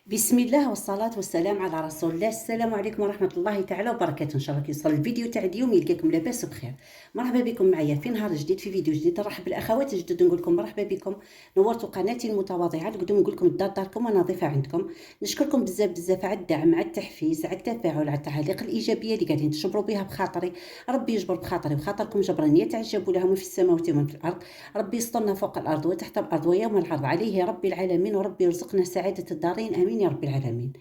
بسم الله والصلاة والسلام على رسول الله. السلام عليكم ورحمة الله تعالى وبركاته. إن شاء الله كيوصل الفيديو تاع اليوم يلقاكم لاباس وبخير. مرحبا بكم معايا في نهار جديد، في فيديو جديد. نرحب بالأخوات الجدد، نقول لكم مرحبا بكم. نورتوا قناتي المتواضعة. القدوم نقول لكم الدار داركم وأنا ضيفة عندكم. نشكركم بزاف بزاف على الدعم، على التحفيز، على التفاعل، على التعاليق الإيجابية اللي قاعدين تجبروا بها بخاطري. ربي يجبر بخاطري وخاطركم جبران يتعجبوا لهم في السماوات ومن في الأرض. ربي يسطرنا فوق الأرض وتحت الأرض ويوم العرض عليه يا رب العالمين، وربي يرزقنا سعادة الدارين. آمين يا رب العالمين.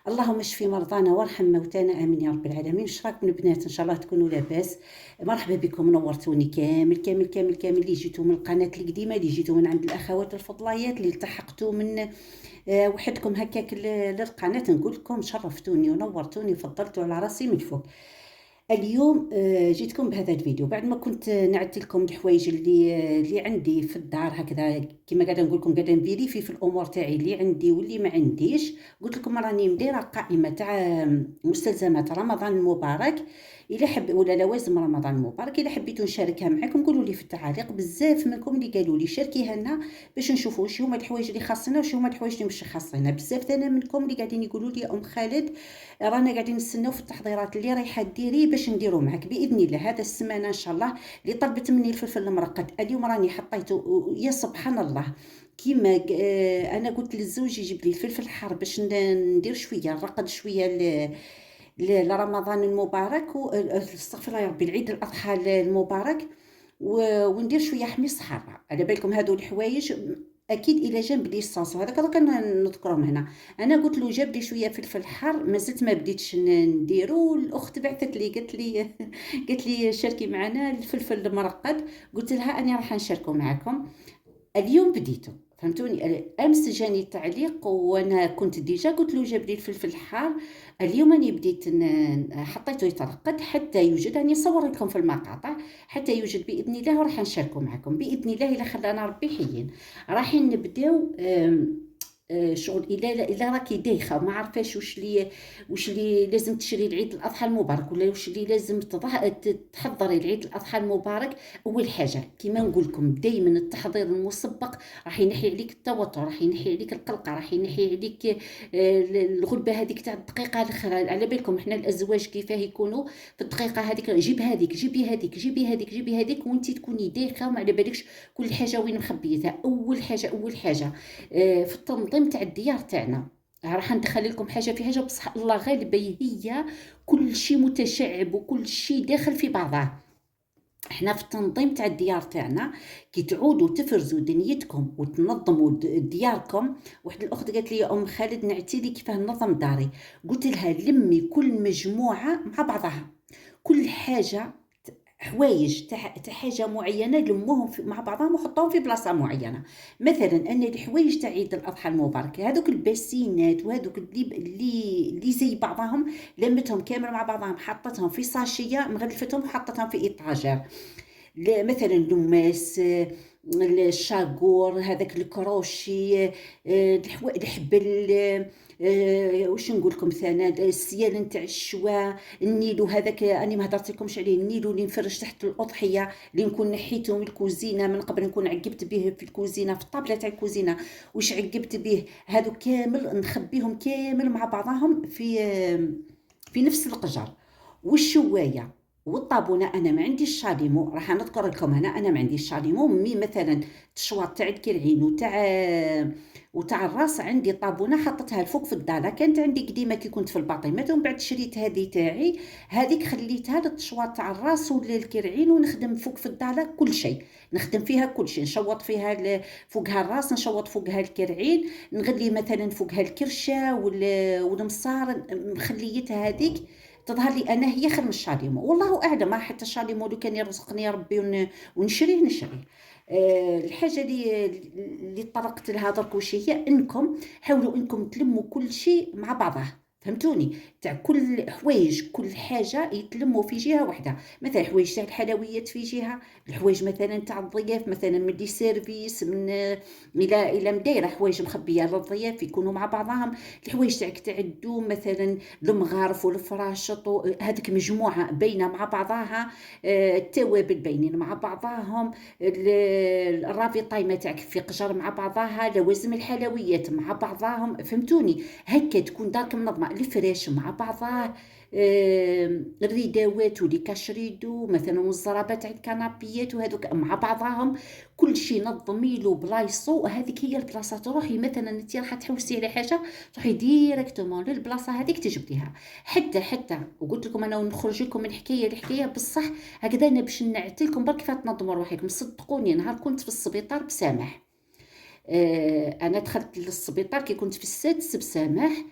اللهم اشفي مرضانا وارحم موتانا، امين يا رب العالمين. شراكم البنات؟ ان شاء الله تكونوا لاباس. مرحبا بكم، نورتوني كامل كامل كامل كامل اللي جيتوا من القناه القديمه، اللي جيتوا من عند الاخوات الفضليات، اللي التحقتوا من وحدكم هكاك للقناه. نقول لكم شرفتوني ونورتوني وفضلتوا على راسي من فوق. اليوم جيتكم بهذا الفيديو بعد ما كنت نعدت لكم الحوايج اللي عندي في الدار هكذا، كما قاعده نقول لكم، قاعده نفيريفي في الامور تاعي اللي عندي واللي ما عنديش. قلت لكم راني مديره قائمه تاع مستلزمات رمضان المبارك. الا حب ولا لوازم رمضان المبارك، الا حبيتوا نشاركها معكم قولوا لي في التعاليق. بزاف منكم اللي قالوا لي شاركيها لنا باش نشوفوا واش هما الحوايج اللي خاصنا وش هما الحوايج اللي مش خاصنا. بزاف ثاني منكم اللي قاعدين يقولوا لي ام خالد رانا قاعدين نستناو في التحضيرات اللي رايحه ديري باش نديرو معك باذن الله. هذا السمانه ان شاء الله اللي طلبت مني الفلفل المرقد اليوم راني حطيته. يا سبحان الله، كيما انا قلت للزوج يجيب لي الفلفل الحار باش ندير شويه، نرقد شويه لرمضان المبارك استغفر الله يا ربي، العيد الاضحى المبارك، وندير شويه حميص حاره. على بالكم هذو الحوايج اكيد الى جنب ليسانس، وهذا كذا نذكرهم هنا. انا قلت له جاب لي شويه فلفل حار، مازلت ما بديتش نديرو. الاخت بعثت لي قالت لي قالت لي شاركي معنا الفلفل المرقد. قلت لها انا راح نشاركه معكم. اليوم بديته، فهمتوني. امس جاني تعليق وانا كنت ديجا قلت له جاب لي الفلفل الحار. اليوم اني بديت حطيته يترقد حتى يوجد، راني نصور لكم في المقاطع حتى يوجد باذن الله، وراح نشاركه معكم باذن الله الا خلانا ربي حيين. رايحين نبداو شغل. الا راكي دايخه وما عارفاش واش اللي لازم تشري العيد الاضحى المبارك، ولا واش اللي لازم تحضري العيد الاضحى المبارك. اول حاجه كيما نقول لكم دائما التحضير المسبق راح ينحي عليك التوتر، راح ينحي عليك القلق، راح ينحي عليك الغلبه هذيك تاع الدقيقه الاخرى. على بالكم احنا الازواج كيفاه يكونوا في الدقيقه هذيك، جيب هذيك جيبي هذيك جيبي هذيك جيبي هذيك، وانت تكوني دايخه وما على بالكش كل حاجه وين مخبيتها. اول حاجه في التنظيم تاع الديار تاعنا. راح ندخل لكم حاجه في حاجه، بصح الله غالبه هي كل شيء متشعب وكل شيء داخل في بعضه. احنا في التنظيم تاع الديار تاعنا كي تعودوا تفرزوا دنيتكم وتنظموا دياركم. واحد الاخت قالت لي ام خالد نعتي لي كيفاه ننظم داري. قلت لها لمي كل مجموعه مع بعضها، كل حاجه حوايج تاع حاجه معينه لموهم مع بعضهم وحطوهم في بلاصه معينه. مثلا انا الحوايج تاع عيد الاضحى المبارك، هذوك الباسينات وهذوك اللي زي بعضهم لمتهم كامل مع بعضهم، حطتهم في ساشيه مغلفتهم وحطتهم في ايطاجير. مثلا اللماس، الشاغور، هذاك الكروشي، الحبل، واش نقول لكم ثاني، السيال نتاع الشوا، النيلو هذاك اني ما هضرت لكمش عليه، النيلو اللي نفرش تحت الاضحيه، اللي نكون نحيته من الكوزينه من قبل، نكون عقبت به في الكوزينه في الطابله تاع الكوزينه، واش عقبت به هذو كامل نخبيهم كامل مع بعضهم في نفس القجر. والشوايه والطابونه انا ما عنديش شاليمو، راح نذكر لكم هنا انا ما عنديش شاليمو. مي مثلا الشواط تاع الكرعين وتاع الراس عندي طابونه حطيتها الفوق في الداله، كانت عندي قديمه كي كنت في الباطمات، ومن بعد شريت هذه تاعي، هذيك خليتها للتشواط تاع الراس وللكرعين، ونخدم فوق في الداله كل شيء، نخدم فيها كل شيء، نشوط فيها فوقها الراس، نشوط فوقها الكرعين، نغلي مثلا فوقها الكرشه والمصار، مخليتها هذيك تظهر لي انا هي خير من الشاليمو. والله اعلم، ما حتى الشاليمو لو كان يرزقني ربي ونشريه. الحاجه اللي طرقت لها درك وش هي، انكم حاولوا انكم تلموا كل شيء مع بعضه فهمتوني؟ تاع كل حوايج كل حاجه يتلموا في جهه واحده، مثلا حوايج تاع الحلويات في جهه، الحوايج مثلا تاع الضياف مثلا من لي سيرفيس من الى مدايره حوايج مخبيه للضياف يكونوا مع بعضهم، الحوايج تاعك تاع الدوم مثلا المغارف والفراشط هذيك مجموعه باينه مع بعضها، التوابل باينين مع بعضهم، الرافيطايمه تاعك في قجر مع بعضها، لوازم الحلويات مع بعضهم، فهمتوني؟ هكا تكون دارك منظمه، الفراش مع بعضها، الريداوات ولي كاشريدو مثلا والزرابات تاع الكنابيات وهذوك مع بعضهم، كل شيء نظمي له بلايصو. هذيك هي البلاصه، تروحي مثلا انت راح تحوسي على حاجه تروحي ديريكتومون للبلاصه هذيك تجبديها. حتى وقلت لكم انا نخرج لكم من حكايه لحكايه بصح هكذا، انا باش نعطي لكم برك كيفاش تنظموا روحكم. صدقوني نهار كنت في السبيطار بسامح، انا دخلت للسبيطار كي كنت في السادس بسامح،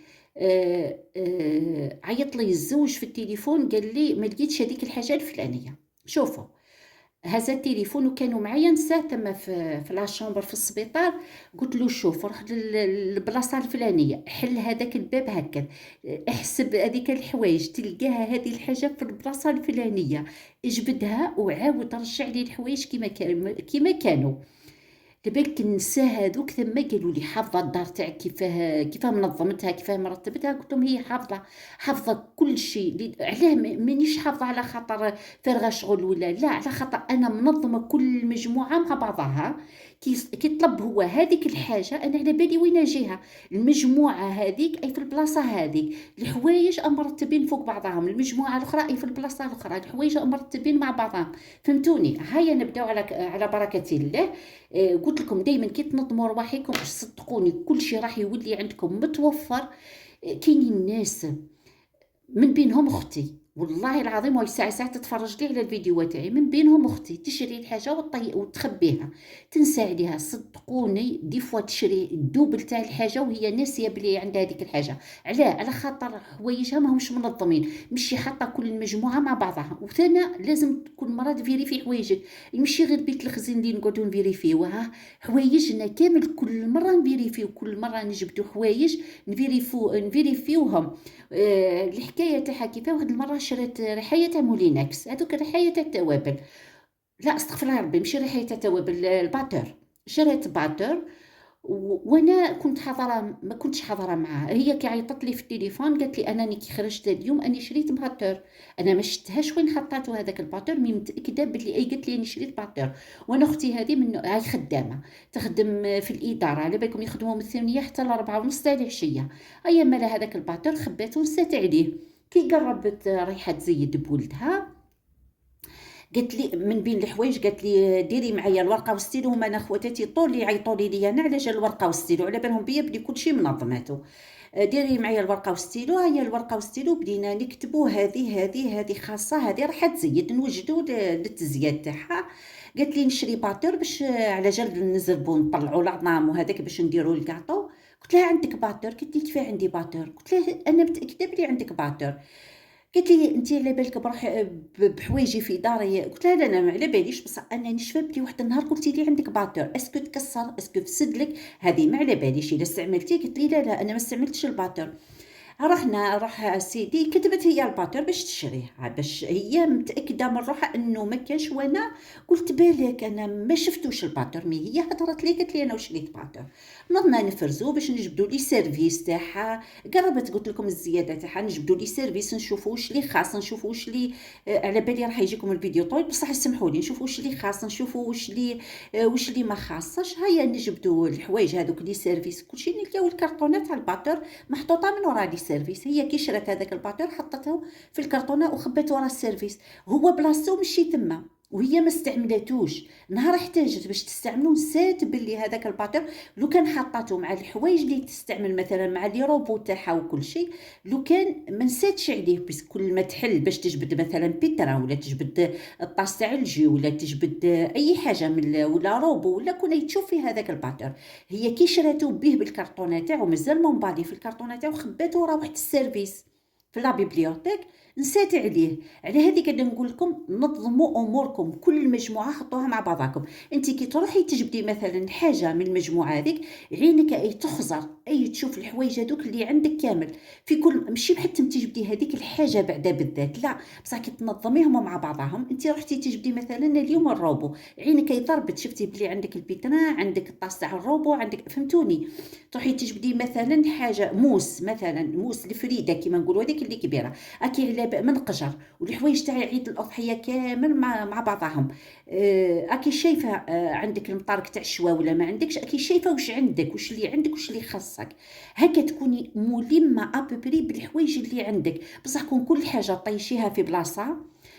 عيط لي الزوج في التليفون قال لي ما لقيتش هذيك الحاجه الفلانيه. شوفوا هذا التليفون وكانوا معايا نساه تما في لاشومبر في السبيطار، قلت له شوف روح للبلاصه الفلانيه، حل هذاك الباب هكا، احسب هذيك الحوايج تلقاها هذه الحاجه في البلاصه الفلانيه، اجبدها وعاود رجع لي الحوايج كيما كانوا. لبالك نسى هذوك ثم قالوا لي حافظه الدار تاعك كيفاه منظمتها كيفاه مرتبتها، قلت لهم هي حافظه كل شيء. علاه مانيش حافظه على خاطر فارغه شغل ولا لا، على خاطر انا منظمه كل مجموعه مع بعضها. كي طلب هو هذيك الحاجه انا على بالي وين اجيها، المجموعه هذيك اي في البلاصه هذيك، الحوايج مرتبين فوق بعضهم، المجموعه الاخرى اي في البلاصه الاخرى، الحوايج مرتبين مع بعضهم، فهمتوني؟ هيا نبداو على بركه الله. قلت لكم دائما كي تنظموا رواحكم صدقوني كل شيء راح يولي عندكم متوفر. كاينين ناس من بينهم اختي، والله العظيم وهي ساعه تتفرج لي على الفيديوهات تاعي، من بينهم اختي تشري الحاجه وتخبيها تنسى عليها. صدقوني دي فوا تشري الدوبل تاع الحاجه وهي ناسيه بلي عندها هذيك الحاجه. على خاطر حوايجها ماهمش منظمين، مشي حاطه كل المجموعه مع بعضها. وثانا لازم كل مره تفيريفي حوايجك، ماشي غير بيت الخزين اللي نقعدوا نفيريفيوها، حوايجنا كامل كل مره نفيريفيو، كل مره نجبدوا حوايج نفيريفيوهم. الحكايه تاعها كيفاه واحد المره شريت ريحيه تاع مولينكس، هذوك الريحيه تاع التوابل، لا استغفر الله ربي ماشي ريحيه تاع التوابل، الباتر. شريت باتر وانا كنت حاضره، ما كنتش حاضره معاها. هي كي عيطت لي في التليفون قالت لي انا كي خرجت اليوم اني شريت باتر، انا ما شفتهاش وين حطاتو هذاك الباتر، مي متاكده بلي اي قالت لي اني شريت باتر. وانا اختي هذه من هاي خدامه تخدم في الاداره، على بالكم يخدموا من 8 حتى ل 4 ونص تاع العشيه. ايا مالا هذاك الباتر خباته نسات عليه. كي قربت ريحه تزيد بولدها قالت لي من بين الحوايج قالت لي ديري معايا الورقه والستيلو، هما انا خواتاتي طول اللي يعيطوا لي انا على جال الورقه والستيلو، على بالهم بيا بلي كلشي منظماتو. ديري معايا الورقه والستيلو، هيا الورقه والستيلو بدينا نكتبوا هذه خاصه، هذه راح تزيد نوجدوا للتزياد تاعها. قالت لي نشري باتور باش على جال نزربوا نطلعوا العظام وهذاك باش نديروا الكاطو. قلت لها عندك باتور؟ قالت لي كيفاه عندي باتور؟ قلت لها انا متاكده بلي عندك باتور. قالت لي انت على بالك بروح بحوايجي في داري؟ قلت لها لا انا ما على باليش، بصح انا نشفى بلي واحد النهار قلتي لي عندك باتور، اسكو تكسر اسكو فسد لك؟ هذه ما على باليش الا استعملتيه. قلت لي لا انا ما استعملتش الباتور. روح سيدي كتبت هي الباتور باش تشريها، باش هي متاكده من روحها انه ما كاش. وانا قلت بالك انا ما شفتوش الباتور، مي هي هضرت لي قالت لي انا وشريت باتور. نضنا نفرزو باش نجبدوا لي سيرفيس تاعها. قربت قلت لكم الزياده تاعها، نجبدوا لي سيرفيس نشوفوا واش اللي خاص، نشوفوا واش اللي على بالي راح يجيكم الفيديو طويل بصح اسمحوا لي، نشوفوا واش اللي خاص، نشوفوا واش اللي ما خاصش. هيا نجبدوا الحوايج هذوك لي سيرفيس كلشي، نلقاو الكرتونات تاع الباتور محطوطه من ورا لي سيرفيس. هي كي شرات هذاك الباتور حطته في الكرتونه وخبته ورا السيرفيس، هو بلاصتو مشي تما وهي ما استعملتوش. نهار احتاجت باش تستعملو نسات باللي هذاك الباتور لو كان حطاتو مع الحوايج اللي تستعمل مثلا مع لي روبو تاعها وكل شيء، لو كان ما نساتش عليه. بس كل ما تحل باش تجبد مثلا بيترا ولا تجبد الطاس تاع الجي ولا تجبد اي حاجه من ولا روبو ولا كون تشوف في هذاك الباتور، هي كي شراتو به بالكرتونه تاعو مازال مونبالي في الكرتونه تاعو خباتو ورا واحد السيرفيس. في لا بيبليوتيك نسيت عليه. على هذه قاعده نقول لكم نظموا اموركم، كل مجموعه حطوها مع بعضاكم. انت كي تروحي تجبدي مثلا حاجه من المجموعه هذيك، عينك اي تخزر اي تشوف الحوايج هذوك اللي عندك كامل في كل، ماشي بحال انت تجبدي هذيك الحاجه بعدا بالذات، لا بصح كي تنظميهم مع بعضهم. انت رحتي تجبدي مثلا اليوم الروبو، عينك اي ضربت شفتي بلي عندك البيتران، عندك الطاس تاع الروبو، عندك، فهمتوني؟ تروحي تجبدي مثلا حاجه موس، مثلا موس الفريده كيما نقولوا هذيك اللي كبيره، اكي على من قجر، والحوايج تاع عيد الاضحيه كامل مع بعضهم. اكي شايفه عندك المطارق تاع الشوا ولا ما عندكش، اكي شايفه واش عندك، واش اللي عندك، واش اللي خاصك. هكا تكوني ملمه ابوبري بالحوايج اللي عندك، بصح كون كل حاجه طيشيها في بلاصه،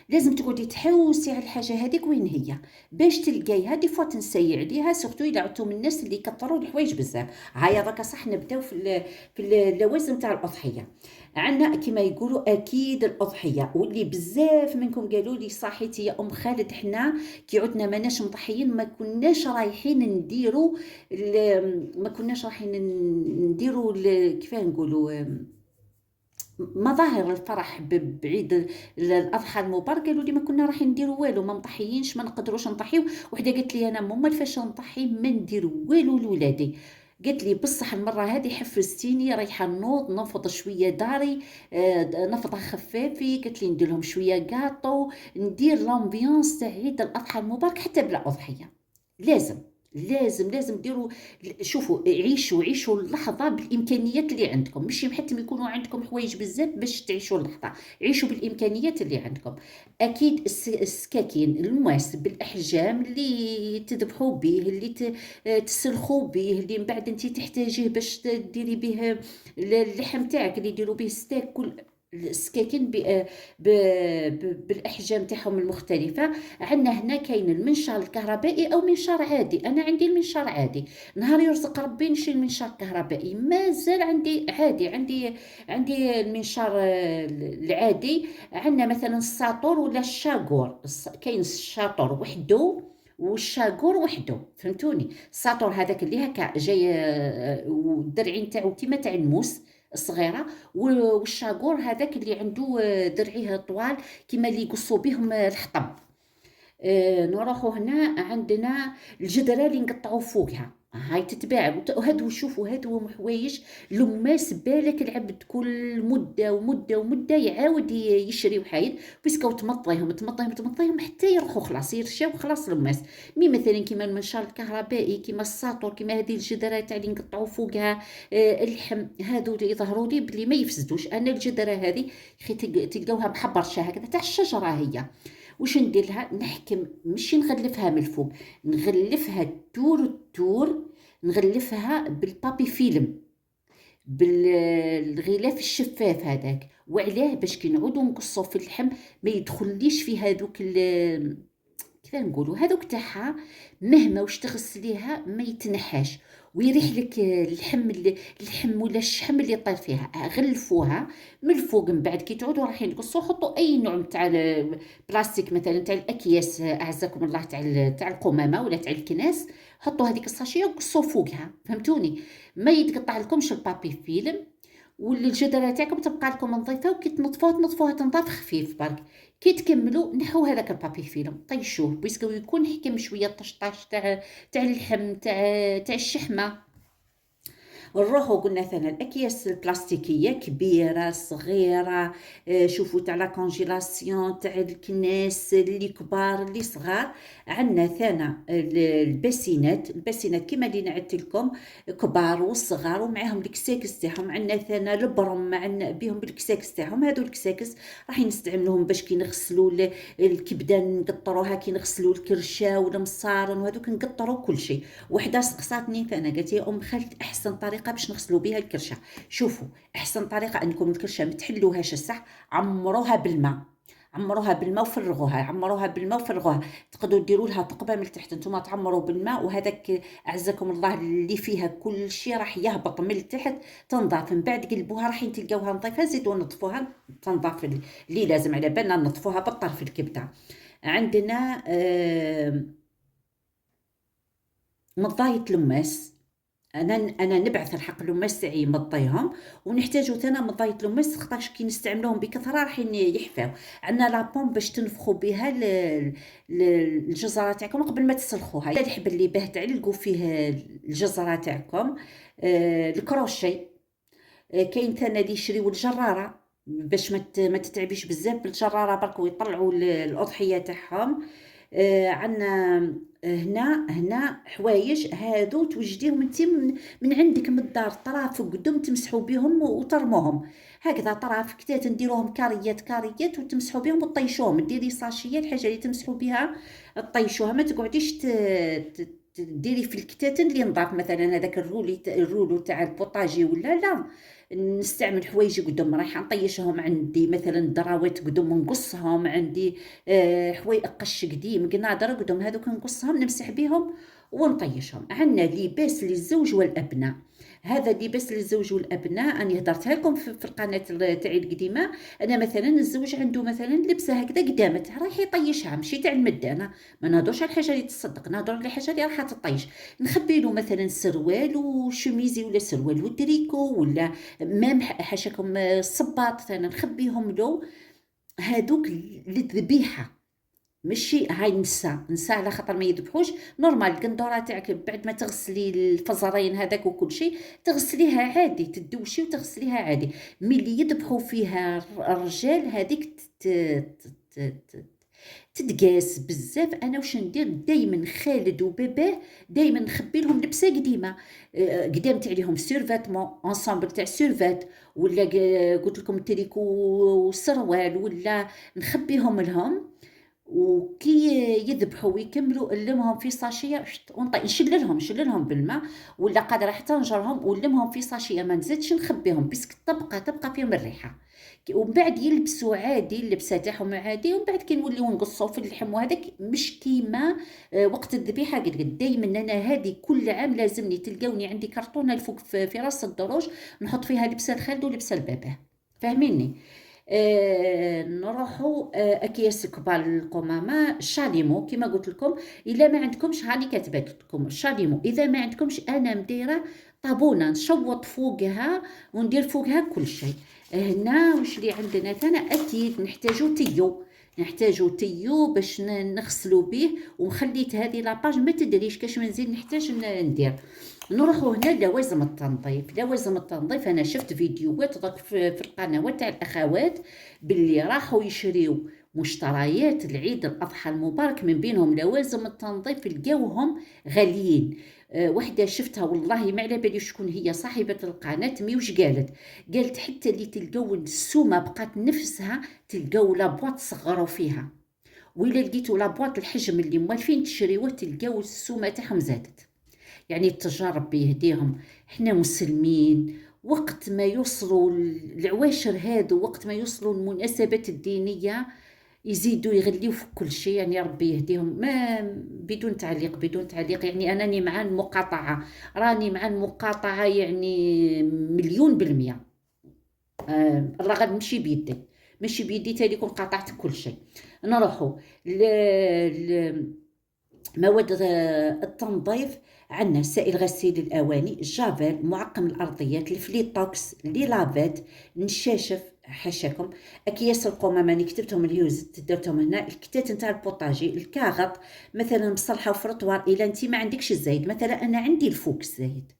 لازم تقعدي تحوسي على الحاجه هذيك وين هي باش تلقايها. دي فوا تنسي عليها، سورتو الا عدتو من الناس اللي كثروا الحوايج بزاف. هيا راك صح نبداو في اللوازم تاع الاضحيه. عندنا كما يقولوا اكيد الاضحيه، واللي بزاف منكم قالوا لي صحيتي يا ام خالد، حنا كي عدنا ماناش مضحيين ما كناش رايحين نديروا ما كناش رايحين نديروا كيف نقولوا مظاهر الفرح بعيد الاضحى المبارك. قالوا لي ما كنا رايحين نديروا والو، ما مضحيينش، ما نقدروش نضحيو. وحده قالت لي انا ماما فاش نضحي ما ندير والو لولادي. قالت لي بصح المره هذه حفزتيني، رايحه نوض نفض شويه داري، نفضها خفافي. قالت لي ندير لهم شويه كاطو، ندير لامبيونس تاع عيد الاضحى المبارك حتى بلا اضحيه. لازم لازم ديروا. شوفوا عيشوا اللحظه بالامكانيات اللي عندكم، مش محتم يكونوا عندكم حوايج بزاف باش تعيشوا اللحظه، عيشوا بالامكانيات اللي عندكم. اكيد السكاكين الماس بالاحجام اللي تذبحوا به، اللي تسلخوا به، اللي من بعد انت تحتاجيه باش ديري به اللحم تاعك اللي يديروا به ستيك. كل السكاكين بالاحجام تاعهم المختلفه. عندنا هنا كاين المنشار الكهربائي او منشار عادي. انا عندي المنشار عادي، نهار يرزق ربي نشري المنشار الكهربائي. مازال عندي عادي، عندي المنشار العادي. عندنا مثلا الساطور ولا الشاغور. كاين الشاطور وحده والشاغور وحده، فهمتوني؟ الساطور هذاك اللي هكا جاي والدرعين تاعو كيما تاع الموس الصغيره، والشاغور هذاك اللي عنده درعيه طوال كيما اللي يقصوا بهم الحطب. نروحوا هنا عندنا الجدرة اللي نقطعوا فوقها، هاي تتباع. وهادو شوفوا هادو حوايج لماس بالك العبد كل مدة ومدة يعاود يشري وحايد، بيسكو تمطيهم حتى يرخوا خلاص يرشاو خلاص لماس. مي مثلا كيما المنشار الكهربائي، كيما الساطور، كيما هذه الجدرة تاع اللي نقطعوا فوقها اللحم، هادو اللي يظهروا لي بلي ما يفسدوش. انا الجدرة هذه خي تلقاوها محبرشة هكذا تاع الشجرة هي. واش ندير لها؟ نحكم، مش نغلفها من الفوق، نغلفها التور، نغلفها بالبابي فيلم، بالغلاف الشفاف هذاك. وعلاه؟ باش كي نعودو نقصو في اللحم ما يدخليش في هذوك كيف نقولوا هذوك تاعها، مهما واش تغسليها ما يتنحاش ويريح لك اللحم ولا الشحم اللي طير فيها. غلفوها من الفوق، من بعد كي تعودوا رايحين تقصوا حطوا اي نوع تاع بلاستيك، مثلا تاع الاكياس اعزكم الله، تاع القمامه ولا تاع الكناس. حطوا هذيك الساشيه وقصوا فوقها، فهمتوني؟ ما يتقطع لكمش البابي فيلم. والجدرة تاعكم تبقى لكم نظيفه، وكي تنظفوها تنظاف خفيف برك. كي تكملوا نحو هذاك البابي فيلم، طيشوه بيسكو يكون حكم شويه طشطاش تاع اللحم تاع الشحمه. نروحو قلنا ثنا الاكياس البلاستيكيه كبيره صغيره، شوفوا تاع لا كونجيلاسيون تاع الكناس اللي كبار اللي صغار. عندنا ثنا الباسينات كيما اللي نعدت لكم، كبار وصغار ومعاهم الكساكس تاعهم. عندنا ثنا البرم عندنا بهم بالكساكس تاعهم. هادو الكساكس راح نستعملوهم باش كي نغسلوا الكبده نقطروها، كي نغسلوا الكرشه والمصارن وهذوك نقطروا كل شيء. وحده سقساتني فانا قالت لي ام خالد احسن طريقه باش نغسلوا بها الكرشه، شوفوا احسن طريقه انكم الكرشه ما تحلوهاش الصح، عمروها بالماء، وفرغوها. تقدروا ديروا لها ثقبه من تحت، نتوما تعمروا بالماء، وهذاك اعزكم الله اللي فيها كل شيء راح يهبط من التحت، تنضاف. من بعد قلبوها راح تلقاوها نظيفه، زيدوا نظفوها تنضاف اللي لازم، على بالنا نظفوها بالطرف الكبده. عندنا مضاية لماس، انا نبعث الحق لماس تاعي مضيهم، ونحتاجو ثنا مضايط لماس، خاطرش كي نستعملوهم بكثره راح يحفاو. عندنا لابوم باش تنفخوا بها الجزره تاعكم قبل ما تسلخوها. اذا الحبل اللي باه تعلقوا فيه الجزره تاعكم، الكروشي. كاين ثاني اللي يشريو الجراره باش ما تتعبيش بزاف بالجراره برك ويطلعوا الاضحيه تاعهم. عندنا هنا حوايج هادو توجديهم انت من عندك من الدار، طرافك قدام تمسحوا بهم وترموهم هكذا، طراف كتات نديروهم كاريات وتمسحوا بهم وتطيشوهم. ديري ساشيه الحاجه اللي تمسحوا بها تطيشوها، ما تقعديش ديري في الكتاتن اللي نضاف مثلا هذاك الرولو تاع البوطاجي ولا لا. نستعمل حوايج قدام رايحه نطيشهم، عندي مثلا دراوات قدام نقصهم، عندي قش قديم قنادر قدام هذوك نقصهم نمسح بهم ونطيشهم. عندنا لباس للزوج والابناء. هذا اللباس للزوج والابناء انا هدرتها لكم في القناه تاعي القديمه. انا مثلا الزوج عنده مثلا لبسه هكذا قدامته رايح يطيشها، ماشي تاع المد. انا ما نهضرش على الحاجه اللي تصدق، نهضر على الحاجه اللي راح تطيش. نخبي له مثلا سروال وشميزي ولا سروال ودريكو ولا مام حاشاكم الصباط ثاني نخبيهم له هادوك للذبيحه. ماشي هاي نسى على خاطر ما يذبحوش. نورمال القندوره تاعك بعد ما تغسلي الفزرين هذاك وكل شيء تغسليها عادي، تدوشي وتغسليها عادي. ملي يذبحوا فيها الرجال هذيك تتقاس بزاف. انا واش ندير دائما خالد وباباه دائما نخبي لهم لبسه قديمه قدام تاع ليهم سيرفاتمون انصامبل تاع سيرفات ولا قلت لكم تريكو وسروال ولا نخبيهم لهم. وكي يذبحوا ويكملوا نلمهم في ساشيه نشللهم بالماء ولا قادره حتى نجرهم ونلمهم في ساشيه، ما نزيدش نخبيهم باسكو تبقى فيهم الريحه. ومن بعد يلبسوا عادي اللبسه تاعهم عادي، ومن بعد كي نوليو نقصوا في اللحم وهذاك مش كيما وقت الذبيحه. قلت دائما انا هذه كل عام لازمني تلقوني عندي كرتونه الفوق في راس الدروج نحط فيها لبسه الخالد ولبسه الباباه، فاهميني؟ نروحوا اكياس كبار القمامه شاليمو كما قلت لكم. الا ما عندكمش هاني كاتبه لكم شاليمو، اذا ما عندكمش انا مديره طابونه نشوط فوقها وندير فوقها كل شيء. هنا واش اللي عندنا ثاني اكيد نحتاجو تيو باش نغسلو به. وخليت هذه لاباج ما تدريش كاش ما نزيد نحتاج ندير. نروحوا هنا لوازم التنظيف. انا شفت فيديوهات ضرك في القنوات تاع الاخوات باللي راحوا يشريو مشتريات العيد الاضحى المبارك، من بينهم لوازم التنظيف لقاوهم غاليين. وحده شفتها والله ما على بالي شكون هي صاحبه القناه، واش قالت حتى اللي تلقاو السومه بقات نفسها تلقاو لابواط صغروا فيها، وإلا لقيتوا لابواط الحجم اللي موالفين تشريوه تلقاو السومه تاعهم زادت. يعني التجارب بيهديهم. احنا مسلمين وقت ما يوصلوا العواشر هادو، وقت ما يوصلوا المناسبات الدينيه يزيدوا يغليوا في كل شيء. يعني ربي يهديهم. ما بدون تعليق يعني انني مع المقاطعه، راني مع المقاطعه يعني 1,000,000%. الرغد ماشي بيدي تالي كون قاطعت كل شيء. نروحوا مواد التنظيف. عندنا سائل غسيل الاواني، جافيل، معقم الارضيات، الفليتوكس، لي لافيت، نشاشف حاشاكم، اكياس القمامه اللي كتبتهم اليوز درتهم هنا، الكتات نتاع البوطاجي، الكاغط مثلا مصلحه وفرطوار. الا انت ما عندكش الزايد، مثلا انا عندي الفوك الزايد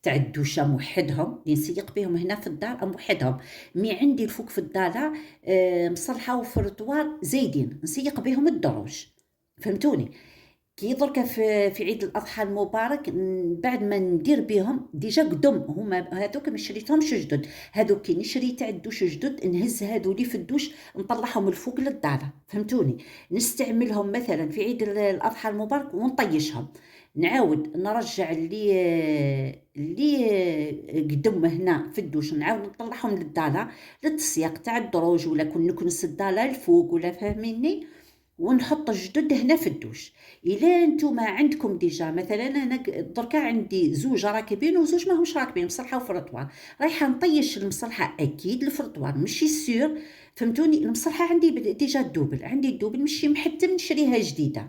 تاع الدوشه موحدهم اللي نسيق بهم هنا في الدار موحدهم. مي عندي الفوق في الدار مصلحه وفرطوار زايدين نسيق بهم الدروج، فهمتوني؟ كي دركا في عيد الاضحى المبارك بعد ما ندير بهم ديجا قدم هما هذوك ما شريتهمش جدد، هذوك كي نشري تاع الدوش جدد نهز هذو لي في الدوش نطلعهم الفوق للدار، فهمتوني؟ نستعملهم مثلا في عيد الاضحى المبارك ونطيشهم، نعاود نرجع اللي قدم هنا في الدوش نعاود نطلعهم للدار للتسياق تاع الدروج ولا كون نكنس الدار الفوق ولا فاهميني، ونحط الجدد هنا في الدوش. الا نتوما عندكم ديجا مثلا انا دركا عندي زوج راكبين وزوج ماهمش راكبين مصلحه وفرطوار، رايحه نطيش المصلحه اكيد الفرطوار ماشي سير، فهمتوني؟ المصلحه عندي ديجا الدوبل، عندي الدوبل ماشي محتم نشريها جديده،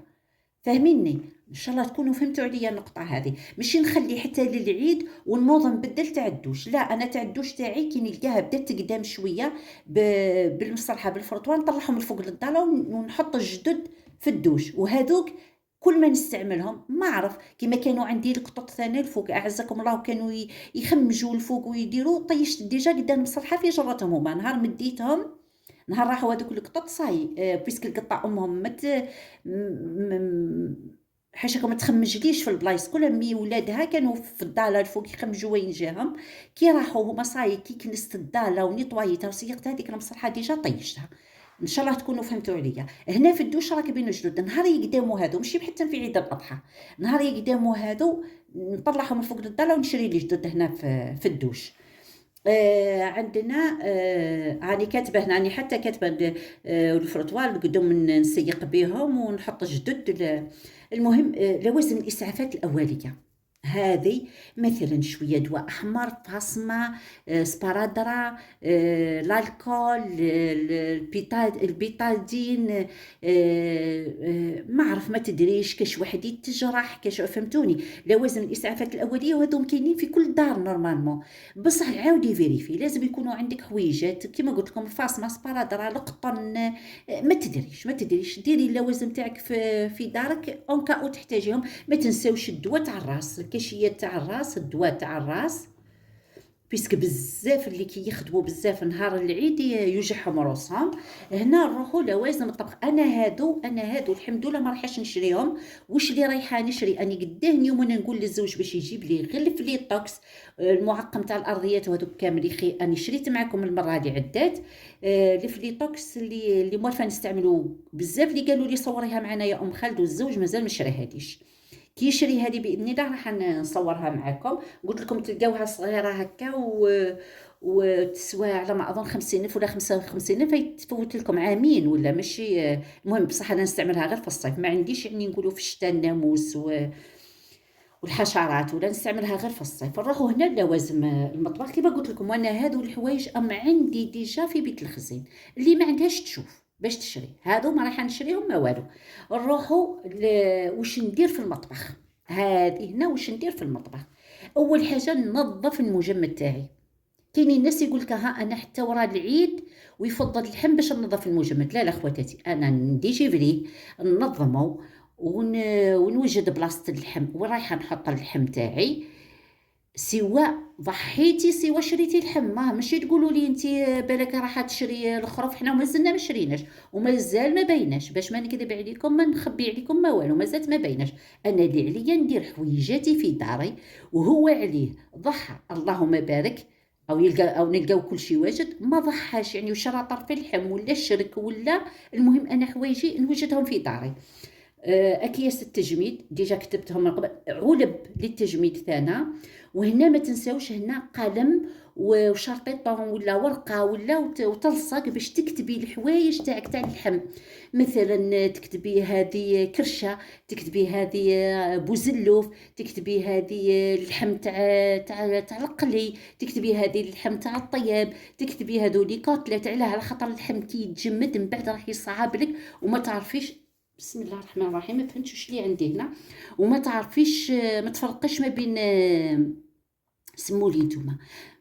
فاهميني؟ ان شاء الله تكونوا فهمتوا عليا النقطه هذه. ماشي نخلي حتى للعيد ونوض نبدل تاع الدوش، لا، انا تاع الدوش تاعي كي نلقاها بدات تقدام شويه بالمصلحه بالفرطوان نطلعهم من فوق للداله ونحط الجدد في الدوش، وهذوك كل ما نستعملهم ما عرف كيما كانوا عندي القطط ثاني الفوق اعزكم الله، وكانوا يخمجوا الفوق ويديروا، طيشت ديجا قدام المصلحه في جرتهم هما، نهار مديتهم نهار راحوا هذوك القطط صاي بيسك القطه امهم حاشاكم ما تخمجليش في البلايص كلها، مي ولادها كانوا في الداله الفوق يخمجوا وين جاهم، كي راحوا هما صاي كي كنست الداله ونيطوايتها وسيقت هذيك المصلحه ديجا طيشتها. ان شاء الله تكونوا فهمتوا عليا. هنا في الدوش راكبين جدد، نهار يقداموا هادو ماشي حتى في عيد الاضحى، نهار يقداموا هادو نطلعهم من فوق الداله ونشري لي جدد هنا في الدوش. عندنا راني كاتبه هنا، راني حتى كاتبه الفروتوال قدام نسيق بهم ونحط جدد. المهم لوازم الاسعافات الاوليه هذه، مثلا شويه دواء احمر، بصمه، سبارادرا، الكحول، البيتادين، ما عرف ما تدريش، كاش واحد يتجرح كاش، فهمتوني؟ لوازم الاسعافات الاوليه وهذوم كاينين في كل دار نورمالمون، بصح عاودي فيريفي، لازم يكونوا عندك حويجات كيما قلت لكم، الفاصمه، سبارادرا، القطن، ما تدريش ديري اللوازم تاعك في دارك اون كاو تحتاجيهم. ما تنساوش الدواء تاع الراس، الكاشيات تاع الراس، الدواء تاع الراس، بيسك بزاف اللي كي يخدموا بزاف نهار العيد يوجعهم راسهم. هنا نروحوا لوازم الطبخ، انا هادو الحمد لله ما رايحاش نشريهم. واش اللي رايحه نشري اني قداه يوم وانا نقول للزوج باش يجيب لي غير الفليتوكس المعقم تاع الارضيات وهذوك كامل، يخي اني شريت معكم المره اللي عدات الفليتوكس اللي موالفه نستعملوا بزاف، اللي قالوا لي صوريها معنا يا ام خالد، والزوج مازال ما شراهاديش. كي يشري هذه باذن الله راح نصورها معكم، قلت لكم تلقاوها صغيره هكا وتسوى على ما اظن 50,000 ولا 55,000، فيتفوت لكم عامين ولا ماشي. المهم بصح انا نستعملها غير في الصيف، ما عنديش يعني نقولوا في الشتاء الناموس والحشرات، ولا نستعملها غير في الصيف. نروحوا هنا لوازم المطبخ كيما قلت لكم، وانا هادو الحوايج عندي ديجا في بيت الخزين، اللي ما عندهاش تشوف باش تشري، هادو ما راح نشريهم ما والو. نروحوا واش ندير في المطبخ، هذه هنا واش ندير في المطبخ. اول حاجه ننظف المجمد تاعي. كاينين الناس يقول لك ها انا حتى ورا العيد ويفضل اللحم باش ننظف المجمد، لا خواتاتي، انا ندي جيفري ننظمه ونوجد بلاصه اللحم وين رايحه نحط اللحم تاعي، سواء ضحيتي سواء شريتي اللحم، ماشي تقولوا لي انت بالك راح تشري الخروف، حنا مازلنا ما شريناش ومازال ما بيناش، باش ما نكذب عليكم ما نخبي عليكم ما والو، مازال ما بيناش. انا اللي عليا ندير حويجاتي في داري، وهو عليه ضحى اللهم بارك، او نلقاو كل شيء واجد، ما ضحاش يعني وشراطر في اللحم ولا الشرك ولا، المهم انا حوايجي نوجدهم في داري. اكياس التجميد ديجا كتبتهم من قبل، علب للتجميد ثانا، وهنا ما تنساوش هنا قلم وشرطيطون ولا ورقه ولا وتلصق باش تكتبي الحوايج تاعك تاع اللحم، مثلا تكتبي هذه كرشه، تكتبي هذه بوزلوف، تكتبي هذه اللحم تاع القلي، تكتبي هذه اللحم تاع الطياب، تكتبي هذولي كوتلت، على خاطر اللحم كي يتجمد من بعد راح يصعب لك وما تعرفيش. بسم الله الرحمن الرحيم، ما فهمتش واش اللي عندي هنا، وما تعرفيش ما تفرقش ما بين سمولي نتوما،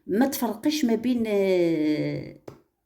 ما تفرقش ما بين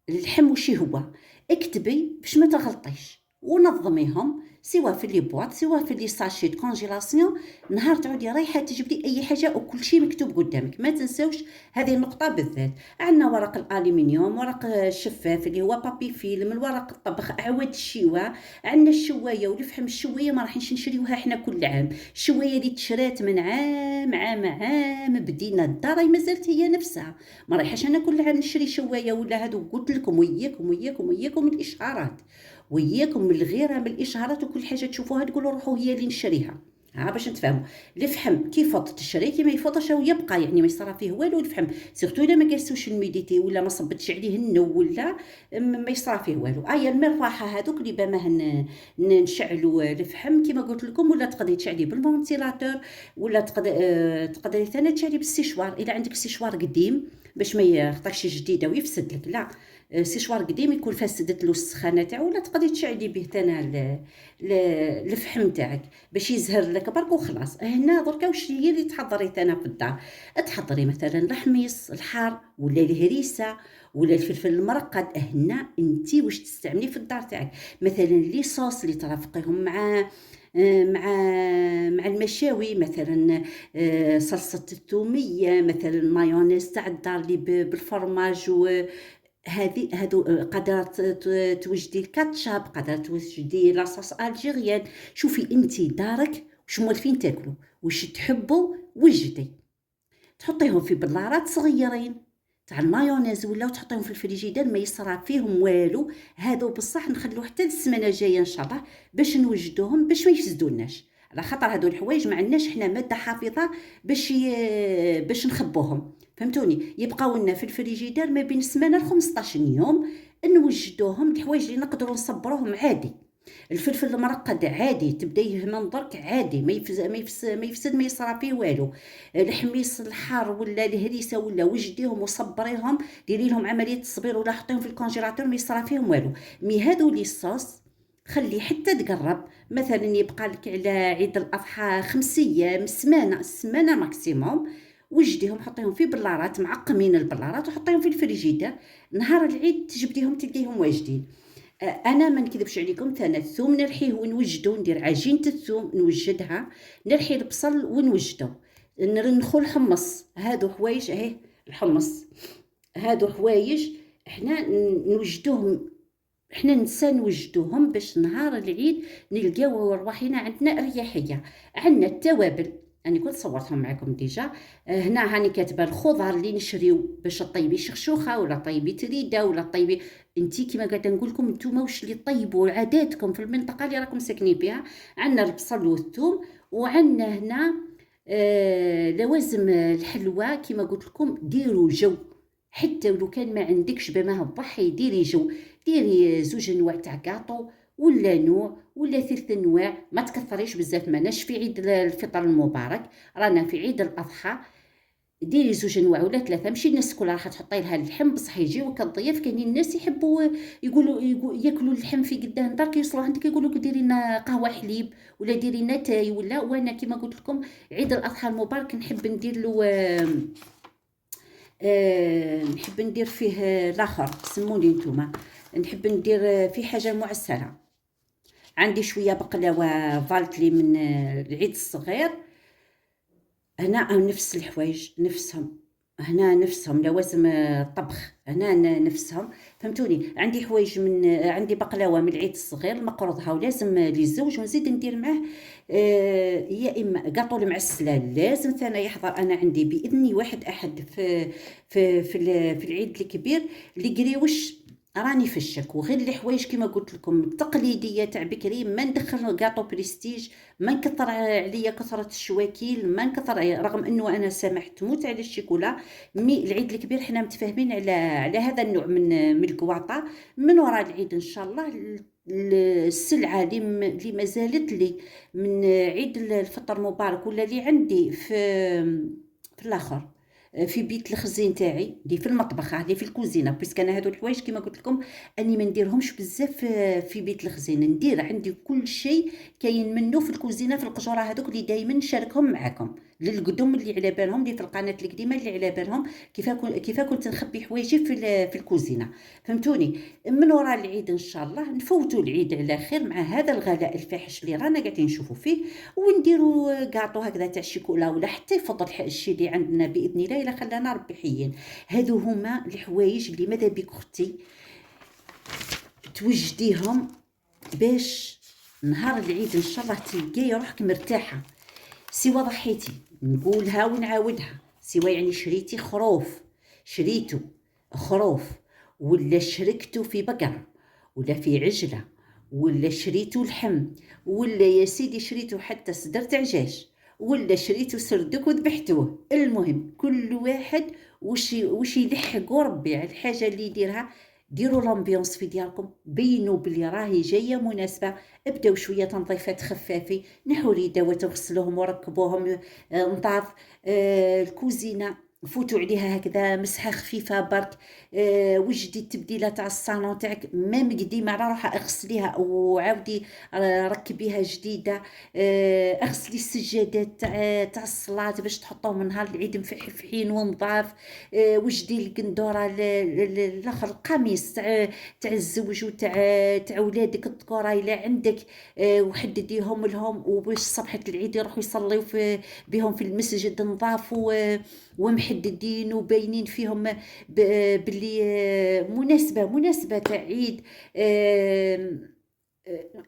اللحم وشي هو، اكتبي باش ما تغلطيش ونظميهم، سواء في لي بواط سواء في لي ساشي دو كونجيلاسيون، نهار تعودي رايحه تجبدي اي حاجه وكل شيء مكتوب قدامك. ما تنساوش هذه النقطه بالذات. عندنا ورق الالومنيوم، ورق الشفاف اللي هو بابي فيلم، الورق الطبخ، عواد الشواء، عندنا الشوايه والفحم. الشوايه ما راحش نشريوها احنا كل عام، الشوايه اللي تشرات من عام بدينا الدار مازالت هي نفسها، ما رايحاش انا كل عام نشري شوايه ولا هذا. قلت لكم وياكم من الاشعارات، وياكم من الغيره من الاشعارات، وكل حاجه تشوفوها تقولوا روحوا هي اللي نشريها. باش نتفاهموا، الفحم كي يفض تشري كي ما يفضش ويبقى، يعني ما يصرى فيه والو الفحم، سيرتو الا ما جالسوش الميديتي ولا ما صبتش عليه النو ولا ما يصرى فيه والو. المروحه هذوك اللي بما نشعلوا الفحم كما قلت لكم، ولا تقدري تشعلي بالفونتيلاتور، ولا تقدري ثاني تشعلي بالسيشوار، الا عندك سيشوار قديم باش ما يخطاكش جديده ويفسد لك. لا، سيشوار قديم يكون فاسدت له السخانه تاعو، ولا تقدري تشعلي به تانا الفحم تاعك باش يزهر لك برك وخلاص. هنا دركا واش هي اللي تحضري تانا في الدار؟ تحضري مثلا الحميص الحار ولا الهريسه ولا الفلفل المرقد. هنا انتي واش تستعملي في الدار تاعك، مثلا لي صوص اللي ترافقيهم مع مع المشاوي، مثلا صلصة الثومية، مثلا مايونيز تاع الدار اللي بالفرماج، هادو قادرة توجدي الكاتشاب، قادرة توجدي لاصوص الجيريان. شوفي انتي دارك واش موالفين تاكلوا، واش تحبوا وجدي، تحطيهم في بلارات صغيرين تاع المايونيز ولا تحطيهم في الفريجيدير، ما يصرى فيهم والو. هادو بصح نخلو حتى السمانه الجايه ان شاء الله باش نوجدوهم، باش ما يفسدوناش، على خاطر هادو الحوايج ما عندناش حنا ماده حافظه باش نخبوهم. فهمتوني؟ يبقاو لنا في الفريجيدير ما بين سمانه ل 15 يوم نوجدوهم. الحوايج اللي نقدروا نصبروهم عادي. الفلفل المرقد عادي تبدايه من درك عادي، ما يفسد ما يصرى فيه والو. الحميص الحار ولا الهريسه ولا وجديهم وصبريهم، ديري لهم عمليه تصبير ولا حطيهم في الكونجيلاتور، ما يصرى فيهم والو. مي هادو لي الصوص خلي حتى تقرب، مثلا يبقى لك على عيد الاضحى 5 ايام، سمانه ماكسيموم، وجديهم حطيهم في بلارات، معقمين البلارات وحطيهم في الفريجيدير. نهار العيد تجبديهم تلقيهم واجدين. انا ما نكذبش عليكم، ثاني الثوم نرحيه ونوجدو، ندير عجينه الثوم نوجدها، نرحي البصل ونوجدو، نرنخو الحمص. هادو حوايج اهي الحمص، هادو حوايج احنا نوجدوهم، احنا ننسى نوجدوهم باش نهار العيد نلقاو رواحنا عندنا اريحيه. عندنا التوابل انا كنت صورتهم معكم ديجا. هنا هاني كاتبه الخضر اللي نشريو باش طيبي شخشوخه ولا طيبي تريده ولا طيبي انتي كيما قاعده نقول لكم، نتوما واش اللي طيبوا عاداتكم في المنطقه اللي راكم ساكنين فيها. عندنا البصل والثوم، وعندنا هنا لوازم الحلوى كيما قلت لكم. ديروا جو، حتى ولو كان ما عندكش بما ضحي ديري جو، ديري 2 انواع تاع كاطو ولا نوع ولا 3 انواع، ما تكثريش بزاف. ماناش في عيد الفطر المبارك، رانا في عيد الاضحى. ديري 2 انواع ولا 3، ماشي الناس كلها راح تحطي لها اللحم، بصح يجيو كضياف. كاينين الناس يحبوا يقولوا ياكلوا اللحم في قدام دار، كيوصلوا عندك يقولوا ديري لنا قهوه حليب ولا ديري لنا تاي ولا. وانا كيما قلت لكم عيد الاضحى المبارك نحب ندير له نحب ندير فيه الاخر، سموني نتوما، نحب ندير فيه حاجه معسله. عندي شويه بقلاوه فالتلي من العيد الصغير. هنا نفس الحوايج نفسهم، هنا نفسهم لوازم الطبخ هنا نفسهم. فهمتوني؟ عندي حوايج من عندي بقلاوه من العيد الصغير مقروضها ولازم للزوج، ونزيد ندير معاه يا اما قاطو المعسله لازم ثاني يحضر. انا عندي باذن واحد احد في العيد الكبير اللي قريوش راني في الشك. وغير الحوايج كيما قلت لكم التقليديه تاع بكري، ما ندخل قاطو بريستيج، ما نكثر عليا كثره الشواكيل، ما نكثر، رغم انه انا سامحت تموت على الشيكولا. مي العيد الكبير حنا متفاهمين على هذا النوع من الكواطا. من وراء العيد ان شاء الله السلعه اللي ما زالت لي من عيد الفطر المبارك ولا اللي عندي في الاخر في بيت الخزين تاعي اللي في المطبخ، اللي في الكوزينه، باسكو انا هادو الحوايج كيما قلت لكم اني ما نديرهمش بزاف في بيت الخزين. ندير عندي كل شيء كاين منه في الكوزينه، في القجوره هذوك اللي دائما نشاركهم معكم، للقدم اللي على بالهم، اللي في القناه القديمه اللي على بالهم كيف كنت نخبي حوايجي في الكوزينه. فهمتوني؟ من وراء العيد ان شاء الله نفوتوا العيد على خير مع هذا الغلاء الفاحش اللي رانا قاعدين نشوفوا فيه، ونديروا كاطو هكذا تاع الشيكولا ولا حتى يفضل الشيء اللي عندنا باذن الله الا خلانا ربي حيين. هادو هما الحوايج اللي ماذا بك اختي توجديهم باش نهار العيد ان شاء الله تلقاي روحك مرتاحه. سوا ضحيتي، نقولها ونعاودها، سوا يعني شريتي شريتو خروف ولا شركتو في بقرة ولا في عجلة ولا شريتو لحم ولا يا سيدي شريتو حتى صدر دجاج ولا شريتو سردك وذبحتوه، المهم كل واحد وش يلحقوا ربي على الحاجه اللي يديرها. ديروا لامبيونس في ديالكم، بينوا بلي راهي جايه مناسبه. ابداو شويه تنظيفات خفافي، نحوا ريداوات وغسلوهم وركبوهم نظاف. الكوزينه فوتوا عليها هكذا مسحه خفيفه برك. وجدي التبديله تاع الصالون تاعك ميم قديمه راه روحي اغسليها وعاودي ركبيها جديده. اغسلي السجادات تاع الصلاه باش تحطوهم نهار العيد مفحفحين ونظاف. وجدي القندوره الاخر القميص تاع الزوج وتاع ولادك الذكوره الا عندك. وحدديهم لهم وباش صبحة العيد يروحوا يصليوا بهم في المسجد نظاف ومحددين وباينين فيهم باللي مناسبة تاع عيد.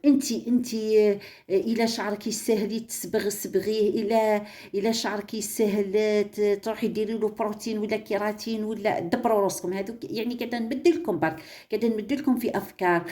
انتي الى شعرك يسهل يتصبغ صبغيه، الى شعرك يسهل تروحي ديري له بروتين ولا كيراتين ولا دبروا راسكم. هذوك يعني قاعده نمد لكم برك، قاعده نمد لكم في افكار.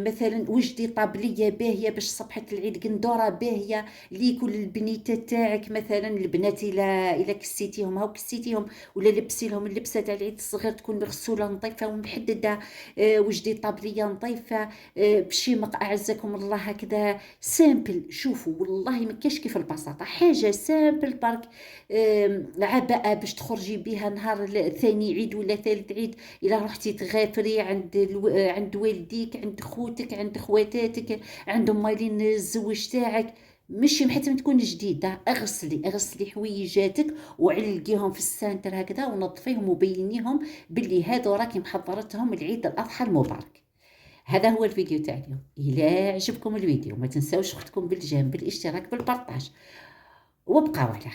مثلا وجدي طابليه باهيه باش صبحه العيد، قندوره باهيه ليك وللبنيته تاعك. مثلا البنات الى كسيتيهم هاو كسيتيهم ولا لبسي لهم اللبسه تاع العيد الصغير تكون مغسوله نظيفه ومحدده. وجدي طابليه نظيفه بشيمق اعزكم الله هكذا سامبل. شوفوا والله ما كاش كيف البساطه، حاجه سامبل برك. عباءه باش تخرجي بها نهار ثاني عيد ولا ثالث عيد، الا رحتي تغافري عند والديك، عند خوتك، عند خواتاتك، عند مالين الزوج تاعك. مش حتى ما تكون جديده، اغسلي حويجاتك وعلقيهم في السانتر هكذا ونظفيهم وبينيهم باللي هذو راكي محضرتهم العيد الاضحى المبارك. هذا هو الفيديو تاع اليوم. إلى عجبكم الفيديو ما تنساوش اختكم بالجيم بالاشتراك بالبارطاج، وابقاو على خير.